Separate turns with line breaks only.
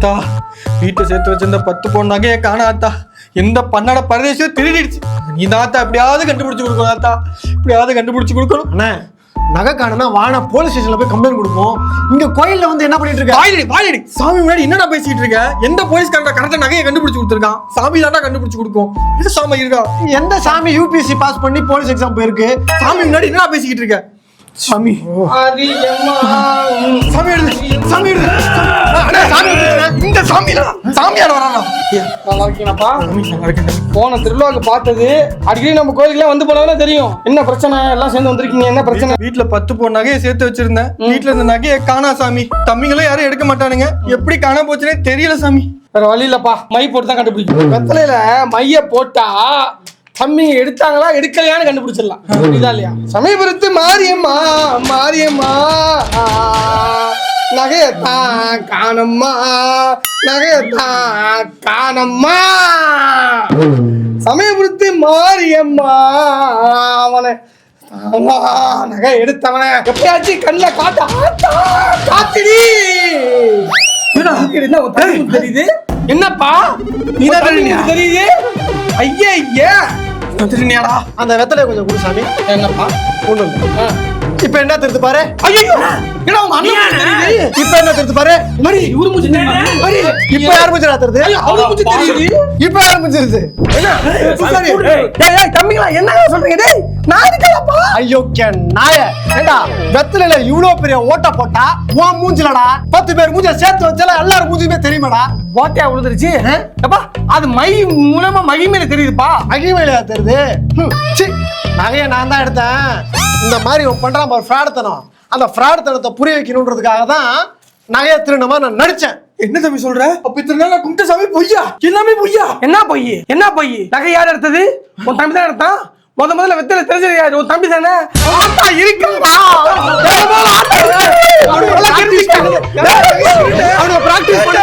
ஆத்தா வீட்டை சேர்த்து வச்சிருந்த 10 பவுன் நகையை காணா ஆத்தா. எந்த பண்ணாட பரதேசியும் திருடிடுச்சு. நீ தாத்தா எப்படியாவது கண்டுபிடிச்சு கொடுக்கணும் ஆத்தா, எப்படியாவது கண்டுபிடிச்சு கொடுக்கணும்.
அண்ணா நகை காணனா வானா போலீஸ் ஸ்டேஷன்ல போய் கம்ப்ளைண்ட் கொடுப்போம். இங்க கோயில்ல வந்து என்ன பண்ணிட்டு இருக்க?
வாயிடி சாமி முன்னாடி என்னடா பேசிட்டு இருக்க? எந்த போலீஸ்காரன் கரெக்டா நகையை கண்டுபிடிச்சு கொடுத்துருக்கான்? சாமி தாண்டா கண்டுபிடிச்சு கொடுக்கும். இது சாமி இருக்கா?
எந்த சாமி யூபிஎஸ்சி பாஸ் பண்ணி போலீஸ் எக்ஸாம் போயிருக்கு?
சாமி முன்னாடி என்னடா பேசிக்கிட்டு இருக்க?
சாமி
சாமி எடுது சாமி எடுது இந்த சாமியா சாமியார் வரானா?
நல்லா இருக்கீங்கப்பா.
நல்லா இருக்கேன்.
போன திருவிழாவுக்கு பார்த்தது அடிக்கடி நம்ம கோயிலுக்குலாம் வந்து போனாலும் தெரியும். என்ன பிரச்சனை? எல்லாம் சேர்ந்து வந்திருக்கீங்க, என்ன பிரச்சனை?
வீட்டுல 10 பவுன் நகையை சேர்த்து வச்சிருந்தேன். வீட்டுல இருந்த நகையை காணா சாமி. தம்பிங்களும் யாரும் எடுக்க மாட்டானுங்க. எப்படி காணா போச்சுனே தெரியல சாமி.
வேற வழி இல்லப்பா, மை போட்டு தான் கண்டுபிடிக்கும். வெத்தலையில மைய போட்டா தம்பி எடுத்தாங்களா எடுக்கலையான்னு கண்டுபிடிச்சிடலாம். புரியுதா இல்லையா? சமயபுரத்து மாரியம்மா மாரியம்மா நகையத்தான் காணம்மா நகையத்தான் காணம்மா. சமயபுரத்து மாரியம்மா அவனை நகை எடுத்தவன எப்பயாச்சும் கண்ணில் காத்திடி தெரியுது. என்னப்பா தெரியுது? ஐயா
அந்த வெத்தலையை கொஞ்சம் கொடு சாமி.
என்னப்பா
கொண்டு வந்து இப்ப என்ன தெரிஞ்சு பாரு.
ஐயோ என்ன உங்க அண்ணன் தெரியுது?
இப்ப என்ன தெரிஞ்சு பாரு.
மரி இவரு மூஞ்சி தெரியுது. மரி
இப்ப யார் மூஞ்சிரா தெரியுது?
அவரு மூஞ்சி தெரியுது.
இப்ப யார் மூஞ்சி தெரியுது?
ஏய் தம்பிங்களா என்ன சொல்றீங்க? டேய் நான் இருக்கலப்பா.
ஐயோ நாய ஏண்டா வெத்தலையில இவ்வளவு பெரிய ஓட்ட போட்டா உன் மூஞ்சிலடா 10 பேர் மூஞ்சில சேர்த்து வச்சால எல்லாரும் மூஞ்சியுமே தெரியுமாடா?
ஓட்டையா விழுந்துருச்சு. அப்பா அது மை மூலமா மகிமையில தெரியுதுப்பா.
மகிமையில தெரியுது. நகையை நான் தான் எடுத்தேன். இந்த மாதிரி பண்றான் பாரு ஃப்ராடுத்தனம். அந்த ஃப்ராடுத்தனத்தை புரிய வைக்கணுன்றதுக்காக தான் நகையை திருநமா நான் நடிச்சேன்.
என்ன தம்பி சொல்ற? அப்ப இத்தனை நாள் கும்பிட்ட சாமி பொய்யா? எல்லாமே பொய்யா?
என்ன பொய்? என்ன பொய்? நகை யார் எடுத்தது? உன் தம்பி தான் எடுத்தான். முதல்ல வெத்தல தெரிஞ்சது யாரு? உன் தம்பி தானே? ஆத்தா இருக்கா? அவனுக்கு பிராக்டிஸ் பண்ண